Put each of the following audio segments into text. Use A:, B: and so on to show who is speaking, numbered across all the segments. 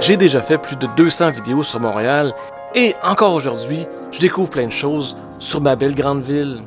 A: J'ai déjà fait plus de 200 vidéos sur Montréal et encore aujourd'hui, je découvre plein de choses sur ma belle grande ville.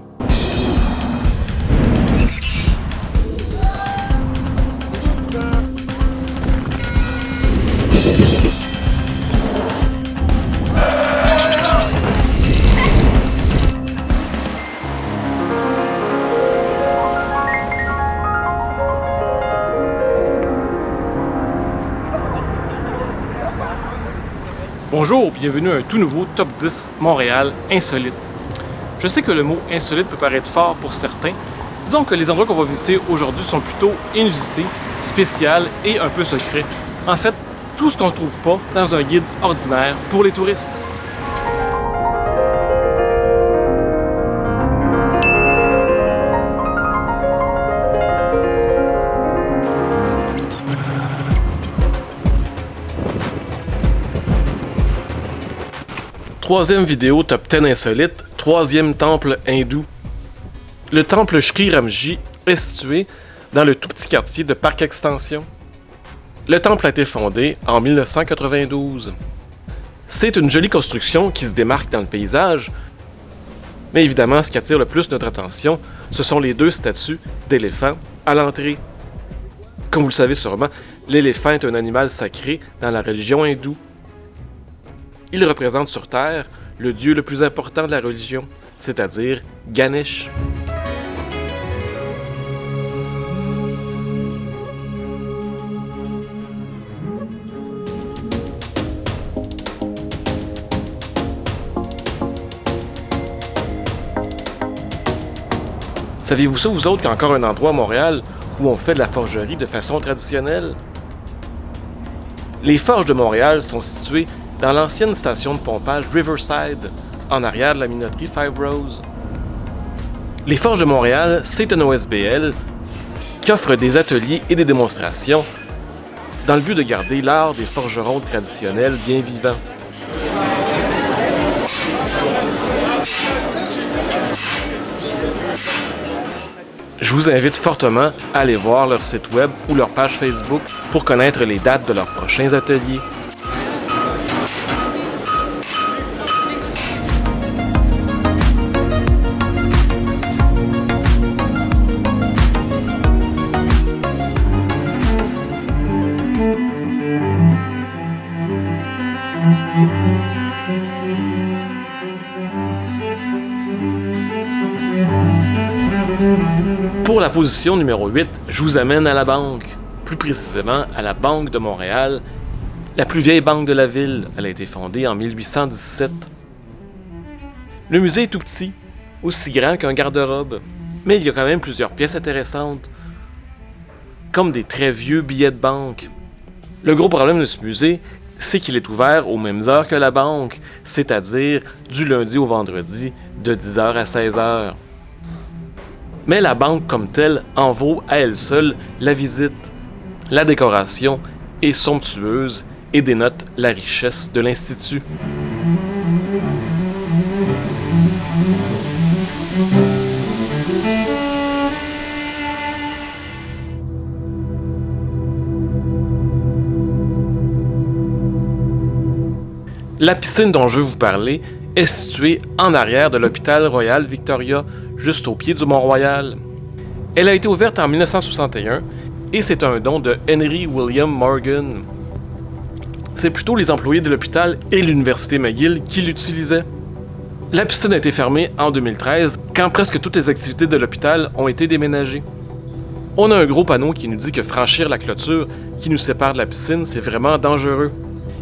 A: Bonjour, bienvenue à un tout nouveau Top 10 Montréal insolite. Je sais que le mot insolite peut paraître fort pour certains. Disons que les endroits qu'on va visiter aujourd'hui sont plutôt inusités, spéciaux et un peu secrets. En fait, tout ce qu'on ne trouve pas dans un guide ordinaire pour les touristes. Troisième vidéo Top 10 insolite, troisième temple hindou. Le temple Shri Ramji est situé dans le tout petit quartier de Parc Extension. Le temple a été fondé en 1992. C'est une jolie construction qui se démarque dans le paysage, mais évidemment ce qui attire le plus notre attention, ce sont les deux statues d'éléphants à l'entrée. Comme vous le savez sûrement, l'éléphant est un animal sacré dans la religion hindoue. Il représente sur Terre le dieu le plus important de la religion, c'est-à-dire Ganesh. Saviez-vous ça, vous autres, qu'il y a encore un endroit à Montréal où on fait de la forgerie de façon traditionnelle? Les forges de Montréal sont situées dans l'ancienne station de pompage Riverside, en arrière de la minoterie Five Rose. Les Forges de Montréal, c'est un OSBL qui offre des ateliers et des démonstrations dans le but de garder l'art des forgerons traditionnels bien vivant. Je vous invite fortement à aller voir leur site web ou leur page Facebook pour connaître les dates de leurs prochains ateliers. Pour la position numéro 8, je vous amène à la banque, plus précisément à la Banque de Montréal, la plus vieille banque de la ville. Elle a été fondée en 1817. Le musée est tout petit, aussi grand qu'un garde-robe, mais il y a quand même plusieurs pièces intéressantes, comme des très vieux billets de banque. Le gros problème de ce musée, c'est qu'il est ouvert aux mêmes heures que la banque, c'est-à-dire du lundi au vendredi, de 10h à 16h. Mais la banque comme telle en vaut à elle seule la visite. La décoration est somptueuse et dénote la richesse de l'Institut. La piscine dont je veux vous parler est située en arrière de l'hôpital Royal Victoria, juste au pied du Mont-Royal. Elle a été ouverte en 1961 et c'est un don de Henry William Morgan. C'est plutôt les employés de l'hôpital et l'Université McGill qui l'utilisaient. La piscine a été fermée en 2013 quand presque toutes les activités de l'hôpital ont été déménagées. On a un gros panneau qui nous dit que franchir la clôture qui nous sépare de la piscine, c'est vraiment dangereux.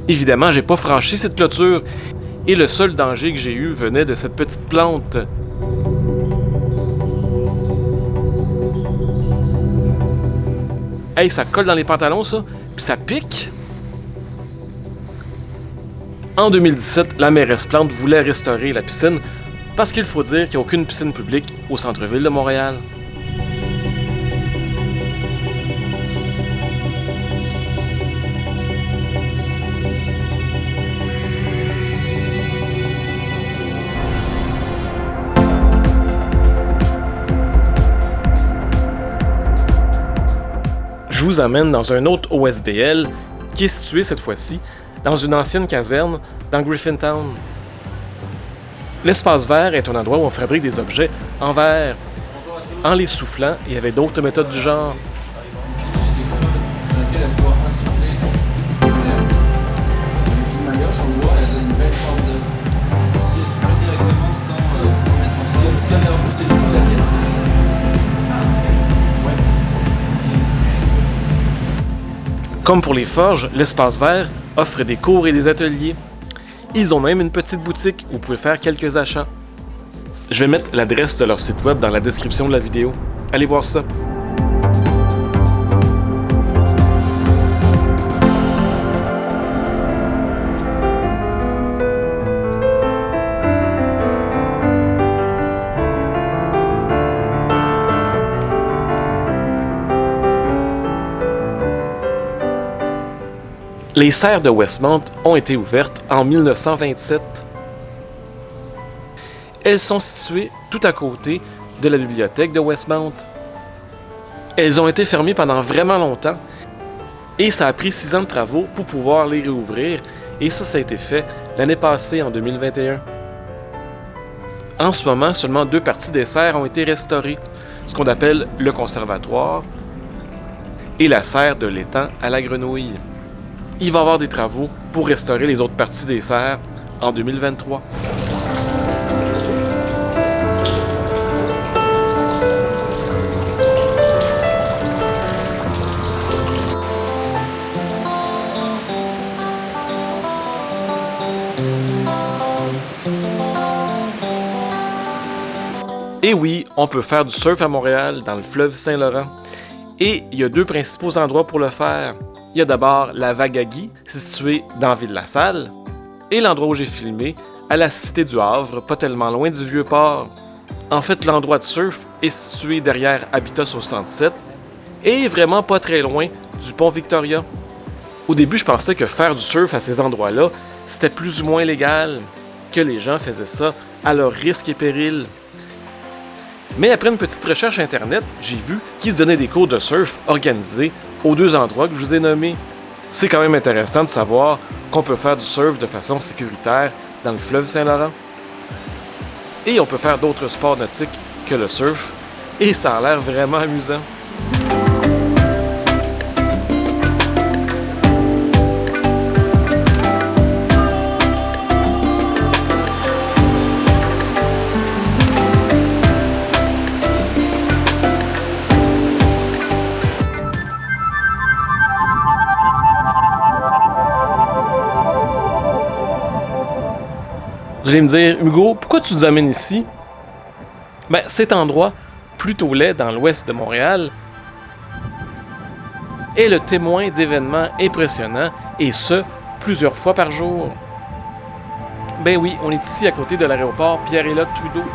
A: Évidemment, j'ai pas franchi cette clôture et le seul danger que j'ai eu venait de cette petite plante. Hey, ça colle dans les pantalons, ça, puis ça pique. En 2017, la mairesse Plante voulait restaurer la piscine parce qu'il faut dire qu'il n'y a aucune piscine publique au centre-ville de Montréal. Je vous amène dans un autre OSBL qui est situé cette fois-ci dans une ancienne caserne dans Griffintown. L'espace vert est un endroit où on fabrique des objets en verre, en les soufflant et avec d'autres méthodes du genre. Comme pour les forges, l'espace vert offre des cours et des ateliers. Ils ont même une petite boutique où vous pouvez faire quelques achats. Je vais mettre l'adresse de leur site web dans la description de la vidéo. Allez voir ça. Les serres de Westmount ont été ouvertes en 1927. Elles sont situées tout à côté de la bibliothèque de Westmount. Elles ont été fermées pendant vraiment longtemps et ça a pris 6 ans de travaux pour pouvoir les réouvrir et ça a été fait l'année passée en 2021. En ce moment, seulement 2 parties des serres ont été restaurées, ce qu'on appelle le conservatoire et la serre de l'étang à la grenouille. Il va y avoir des travaux pour restaurer les autres parties des serres en 2023. Et oui, on peut faire du surf à Montréal, dans le fleuve Saint-Laurent. Et il y a 2 principaux endroits pour le faire. Il y a d'abord la Vague-à-Guy, située dans Ville-la-Salle, et l'endroit où j'ai filmé, à la Cité du Havre, pas tellement loin du Vieux-Port. En fait, l'endroit de surf est situé derrière Habitat 67 et vraiment pas très loin du pont Victoria. Au début, je pensais que faire du surf à ces endroits-là, c'était plus ou moins légal, que les gens faisaient ça à leur risque et péril. Mais après une petite recherche internet, j'ai vu qu'ils se donnaient des cours de surf organisés aux 2 endroits que je vous ai nommés. C'est quand même intéressant de savoir qu'on peut faire du surf de façon sécuritaire dans le fleuve Saint-Laurent. Et on peut faire d'autres sports nautiques que le surf, et ça a l'air vraiment amusant. Vous allez me dire, Hugo, pourquoi tu nous amènes ici? Cet endroit, plutôt laid dans l'ouest de Montréal, est le témoin d'événements impressionnants, et ce, plusieurs fois par jour. Ben oui, on est ici à côté de l'aéroport Pierre-Éliott Trudeau.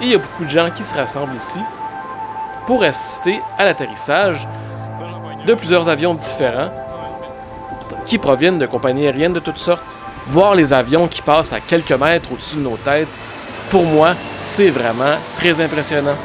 A: Et il y a beaucoup de gens qui se rassemblent ici pour assister à l'atterrissage de plusieurs avions différents qui proviennent de compagnies aériennes de toutes sortes. Voir les avions qui passent à quelques mètres au-dessus de nos têtes, pour moi, c'est vraiment très impressionnant.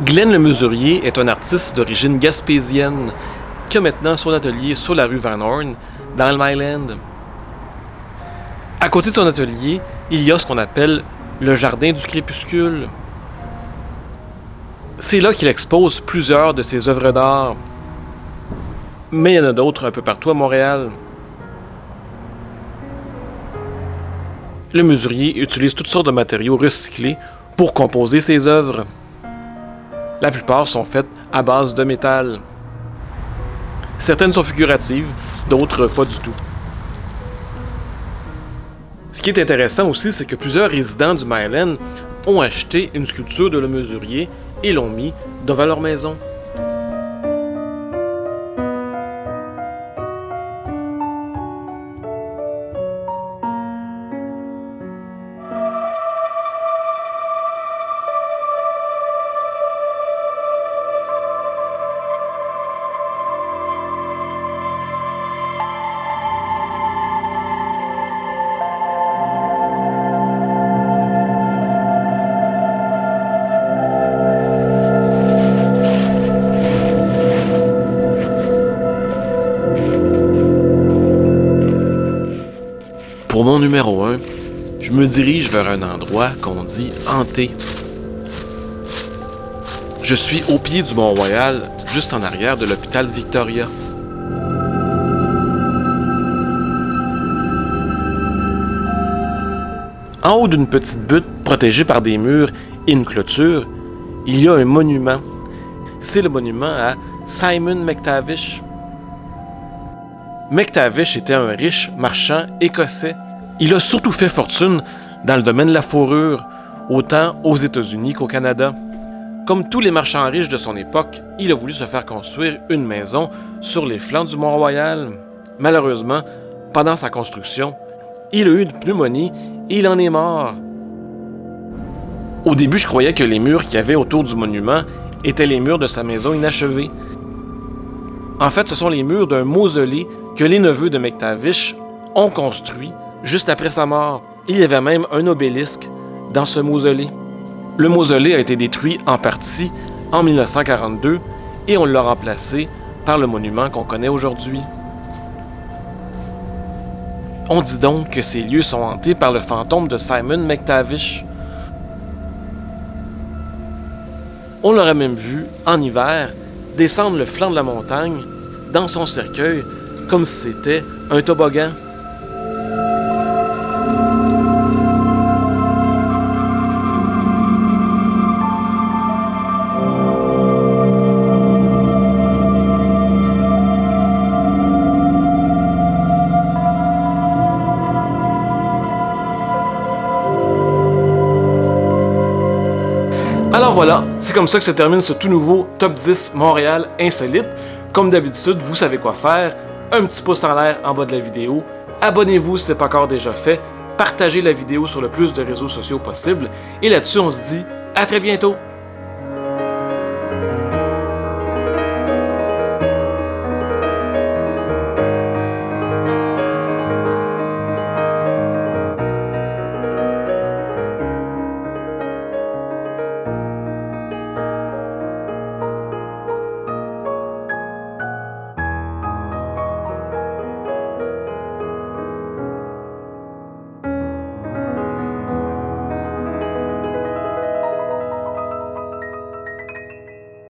A: Glenn le Mesurier est un artiste d'origine gaspésienne qui a maintenant son atelier sur la rue Van Horn, dans le Myland. À côté de son atelier, il y a ce qu'on appelle le Jardin du Crépuscule. C'est là qu'il expose plusieurs de ses œuvres d'art. Mais il y en a d'autres un peu partout à Montréal. Le Mesurier utilise toutes sortes de matériaux recyclés pour composer ses œuvres. La plupart sont faites à base de métal. Certaines sont figuratives, d'autres pas du tout. Ce qui est intéressant aussi, c'est que plusieurs résidents du Myland ont acheté une sculpture de Le Mesurier et l'ont mis devant leur maison. Pour mon numéro 1, je me dirige vers un endroit qu'on dit hanté. Je suis au pied du Mont-Royal, juste en arrière de l'hôpital Victoria. En haut d'une petite butte protégée par des murs et une clôture, il y a un monument. C'est le monument à Simon McTavish. McTavish était un riche marchand écossais. Il a surtout fait fortune dans le domaine de la fourrure, autant aux États-Unis qu'au Canada. Comme tous les marchands riches de son époque, il a voulu se faire construire une maison sur les flancs du Mont-Royal. Malheureusement, pendant sa construction, il a eu une pneumonie et il en est mort. Au début, je croyais que les murs qu'il y avait autour du monument étaient les murs de sa maison inachevée. En fait, ce sont les murs d'un mausolée que les neveux de McTavish ont construit juste après sa mort. Il y avait même un obélisque dans ce mausolée. Le mausolée a été détruit en partie en 1942 et on l'a remplacé par le monument qu'on connaît aujourd'hui. On dit donc que ces lieux sont hantés par le fantôme de Simon McTavish. On l'aurait même vu, en hiver, descendre le flanc de la montagne dans son cercueil comme si c'était un toboggan. Alors voilà, c'est comme ça que se termine ce tout nouveau Top 10 Montréal insolite. Comme d'habitude, vous savez quoi faire. Un petit pouce en l'air en bas de la vidéo. Abonnez-vous si ce n'est pas encore déjà fait. Partagez la vidéo sur le plus de réseaux sociaux possible. Et là-dessus, on se dit à très bientôt.